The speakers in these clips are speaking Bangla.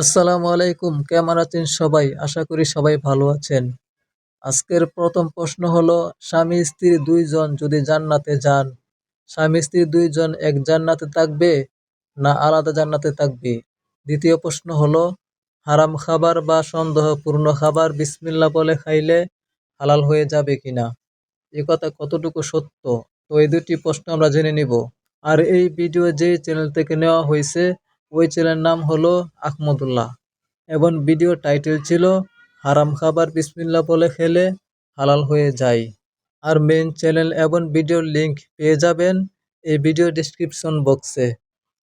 আসসালামু আলাইকুম, কেমন আছেন সবাই? আশা করি সবাই ভালো আছেন। আজকের প্রথম প্রশ্ন হলো, স্বামী স্ত্রী দুইজন যদি জান্নাতে যান, স্বামী স্ত্রী দুইজন এক জান্নাতে থাকবে না আলাদা জান্নাতে থাকবে? দ্বিতীয় প্রশ্ন হলো, হারাম খাবার বা সন্দেহপূর্ণ খাবার বিসমিল্লাহ বলে খাইলে হালাল হয়ে যাবে কিনা? এ কথা কতটুকু সত্য? তো এই দুটি প্রশ্ন আমরা জেনে নিব। আর এই ভিডিও যেই চ্যানেল থেকে নেওয়া হয়েছে ওই চ্যানেলের নাম হলো আহমদুল্লাহ, এবং ভিডিও টাইটেল ছিল হারাম খাবার বিসমিল্লাহ বলে খেলে হালাল হয়ে যায়। আর মেইন চ্যানেল এবং ভিডিওর লিংক পেয়ে যাবেন এই ভিডিও ডেসক্রিপশন বক্সে।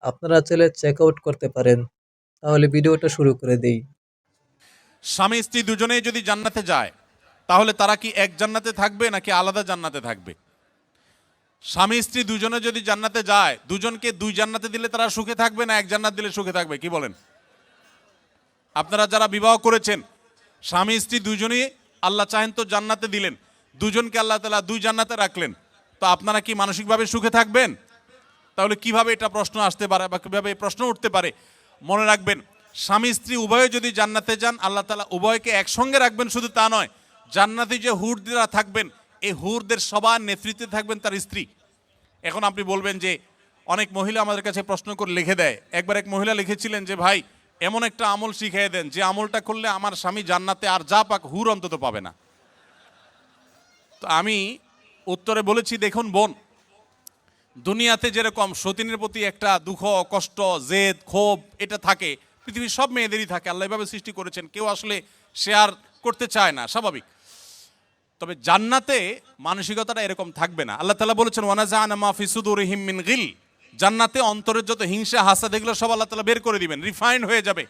আপনারা চাইলে চেক আউট করতে পারেন। তাহলে ভিডিওটা শুরু করে দেই। স্বামী স্ত্রী দুজনেই যদি জান্নাতে যায়, তাহলে তারা কি এক জান্নাতে থাকবে নাকি আলাদা জান্নাতে থাকবে? স্বামী স্ত্রী দুজনে যদি জান্নাতে যায়, দুজনকে দুই জান্নাতে দিলে তারা সুখে থাকবে না এক জান্নাত দিলে সুখে থাকবে? কি বলেন? আপনারা যারা বিবাহ করেছেন, স্বামী স্ত্রী দুজনেই আল্লাহ চাহেন তো জান্নাতে দিলেন, দুজনকে আল্লাহ তাআলা দুই জান্নাতে রাখলেন, তো আপনারা কি মানসিকভাবে সুখে থাকবেন? তাহলে কিভাবে এটা প্রশ্ন আসতে পারে বা কিভাবে এই প্রশ্ন উঠতে পারে? মনে রাখবেন, স্বামী স্ত্রী উভয়ে যদি জান্নাতে যান, আল্লাহ তাআলা উভয়কে একসঙ্গে রাখবেন। শুধু তা নয়, জান্নাতে যে হুররা থাকবেন, এই হুরদের সবার নেতৃত্বে থাকবেন তার স্ত্রী। এখন আপনি বলবেন যে অনেক মহিলা আমাদের কাছে প্রশ্ন করে লিখে দেয়। একবার এক মহিলা লিখেছিলেন যে, ভাই এমন একটা আমল শিখিয়ে দেন যে আমলটা করলে আমার স্বামী জান্নাতে আর যা পাক হুর অন্তত পাবে না। তো আমি উত্তরে বলেছি, দেখুন বোন, দুনিয়াতে যেরকম সতীনের প্রতি একটা দুঃখ, কষ্ট, জেদ, ক্ষোভ এটা থাকে, পৃথিবীর সব মেয়েদেরই থাকে। আল্লাহ এভাবে সৃষ্টি করেছেন, কেউ আসলে শেয়ার করতে চায় না, স্বাভাবিক। তবে জান্নাতে মানসিকতাটা এরকম থাকবে না। আল্লাহ তাআলা বলেছেন, ওয়ানাজাআনা মা ফি সুদুরিহিম মিন গিল। জান্নাতে অন্তরের যত হিংসা, হাসাদ, এগুলো সব আল্লাহ তাআলা বের করে দিবেন, রিফাইন্ড হয়ে যাবে।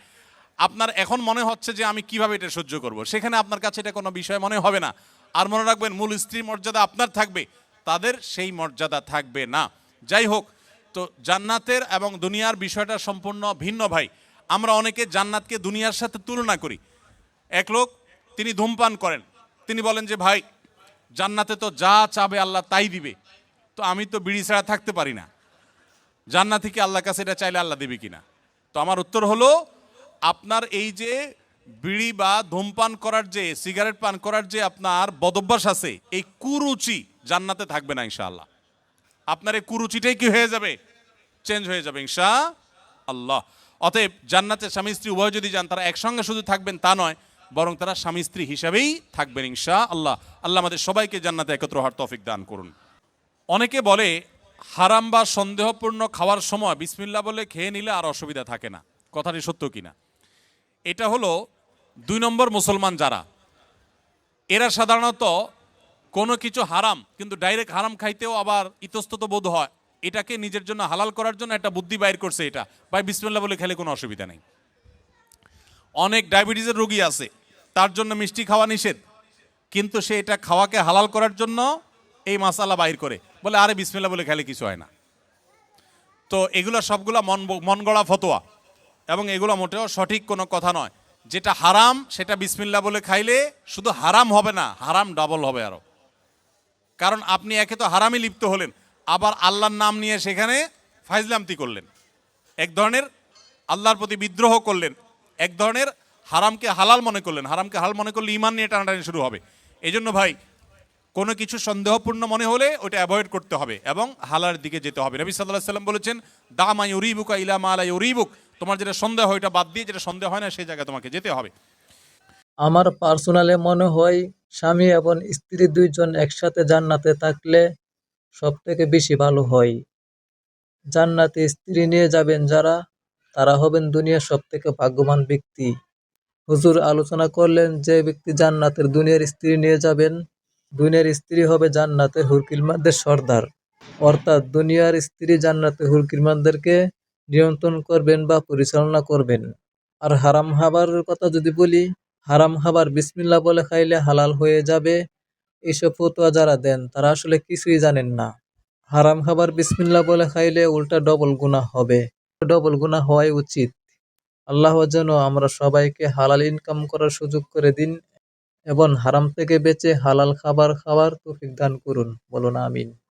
আপনার এখন মনে হচ্ছে যে আমি কিভাবে এটা সহ্য করব, সেখানে আপনার কাছে এটা কোনো বিষয় মনে হবে না। আর মনে রাখবেন, মূল স্ত্রী মর্যাদা আপনার থাকবে, তাদের সেই মর্যাদা থাকবে না। যাই হোক, তো জান্নাতের এবং দুনিয়ার বিষয়টা সম্পূর্ণ ভিন্ন ভাই। আমরা অনেকে জান্নাতকে দুনিয়ার সাথে তুলনা করি। এক লোক, তিনি ধূমপান করেন, তিনি বলেন যে ভাই জান্নাতে তো যা চাবে আল্লাহ তাই দিবে, তো আমি তো বিড়ি ছাড়া থাকতে পারি না, জান্নাতে কি আল্লাহর কাছে এটা চাইলে আল্লাহ দেবে কিনা? তো আমার উত্তর হলো, আপনার এই যে বিড়ি বা ধূমপান করার যে, সিগারেট পান করার যে আপনার বদভ্যাস আছে, এই কুরুচি জান্নাতে থাকবে না ইনশাআল্লাহ। আপনার এই কুরুচিটাই কি হয়ে যাবে? চেঞ্জ হয়ে যাবে ইনশাআল্লাহ। অতএব জান্নাতে স্বামী স্ত্রী উভয় যদি যান, তারা একসঙ্গে শুধু থাকবেন তা নয়, বরং তারা স্বামী স্ত্রী হিসাবেই থাকবেন ইনশাআল্লাহ। আল্লাহ আমাদের সবাইকে জান্নাতে একত্র হওয়ার তৌফিক দান করুন। অনেকে বলে হারাম বা সন্দেহপূর্ণ খাওয়ার সময় বিসমিল্লাহ বলে খেয়ে নিলে আর অসুবিধা থাকে না। কথাটি সত্য কিনা? এটা হলো 2 নম্বর মুসলমান যারা, এরা সাধারণত কোনো কিছু হারাম কিন্তু ডাইরেক্ট হারাম খাইতেও আবার ইতস্তত বোধ হয়, এটাকে নিজের জন্য হালাল করার জন্য একটা বুদ্ধি বাইর করছে, এটা ভাই বিসমিল্লাহ বলে খেলে কোনো অসুবিধা নেই। অনেক ডায়াবেটিসের রোগী আছে, তার জন্য মিষ্টি খাওয়া নিষেধ, কিন্তু সে এটা খাওয়াকে হালাল করার জন্য এই মাসালা বাইর করে, বলে আরে বিসমিল্লাহ বলে খেলে কিছু হয় না। তো এগুলো সবগুলা মন গড়া ফতোয়া, এবং এগুলো মোটেও সঠিক কোনো কথা নয়। যেটা হারাম সেটা বিসমিল্লাহ বলে খাইলে শুধু হারাম হবে না, হারাম ডাবল হবে আরো। কারণ আপনি একে তো হারামে লিপ্ত হলেন, আবার আল্লাহর নাম নিয়ে সেখানে ফাইজলামতি করলেন, এক ধরনের আল্লাহর প্রতি বিদ্রোহ করলেন, এক ধরনের হারামকে হালাল মনে করলেন। হারামকে হালাল মনে করলে ঈমান নিয়ে টানাটানি শুরু হবে। এই জন্য ভাই, কোনো কিছু সন্দেহপূর্ণ মনে হলে ওটা অ্যাভয়েড করতে হবে এবং হালালের দিকে যেতে হবে। নবী সাল্লাল্লাহু আলাইহি সাল্লাম বলেছেন, দা মা ইউরিবুকা ইলা মা লা ইউরিবুক। তোমার যেটা সন্দেহ হয় ওটা বাদ দিয়ে যেটা সন্দেহ হয় না সেই জায়গায় তোমাকে যেতে হবে। আমার পার্সোনালি মনে হয়, স্বামী এবং স্ত্রী দুইজন একসাথে জান্নাতে থাকলে সব থেকে বেশি ভালো হয়। জান্নাতে স্ত্রী নিয়ে যাবেন যারা, তারা হবেন দুনিয়ার সব থেকে ভাগ্যবান ব্যক্তি। হুজুর আলোচনা করলেন, যে ব্যক্তি জান্নাতের দুনিয়ার স্ত্রী নিয়ে যাবেন, দুনিয়ার স্ত্রী হবে জান্নাতের হুরকিলমানদের সর্দার। অর্থাৎ দুনিয়ার স্ত্রী জান্নাতের হুরকিলমানদেরকে নিয়ন্ত্রণ করবেন বা পরিচালনা করবেন। আর হারাম খাবার কথা যদি বলি, হারাম খাবার বিসমিল্লাহ বলে খাইলে হালাল হয়ে যাবে, এইসব ফতোয়া যারা দেন তারা আসলে কিছুই জানেন না। হারাম খাবার বিসমিল্লাহ বলে খাইলে উল্টা ডবল গুনাহ হবে। ডবল গুনাহ হওয়াই উচিত। আল্লাহ যেন আমরা সবাইকে হালাল ইনকাম করার সুযোগ করে দিন এবং হারাম থেকে বেঁচে হালাল খাবার খাওয়ার তৌফিক দান করুন। বলুন আমিন।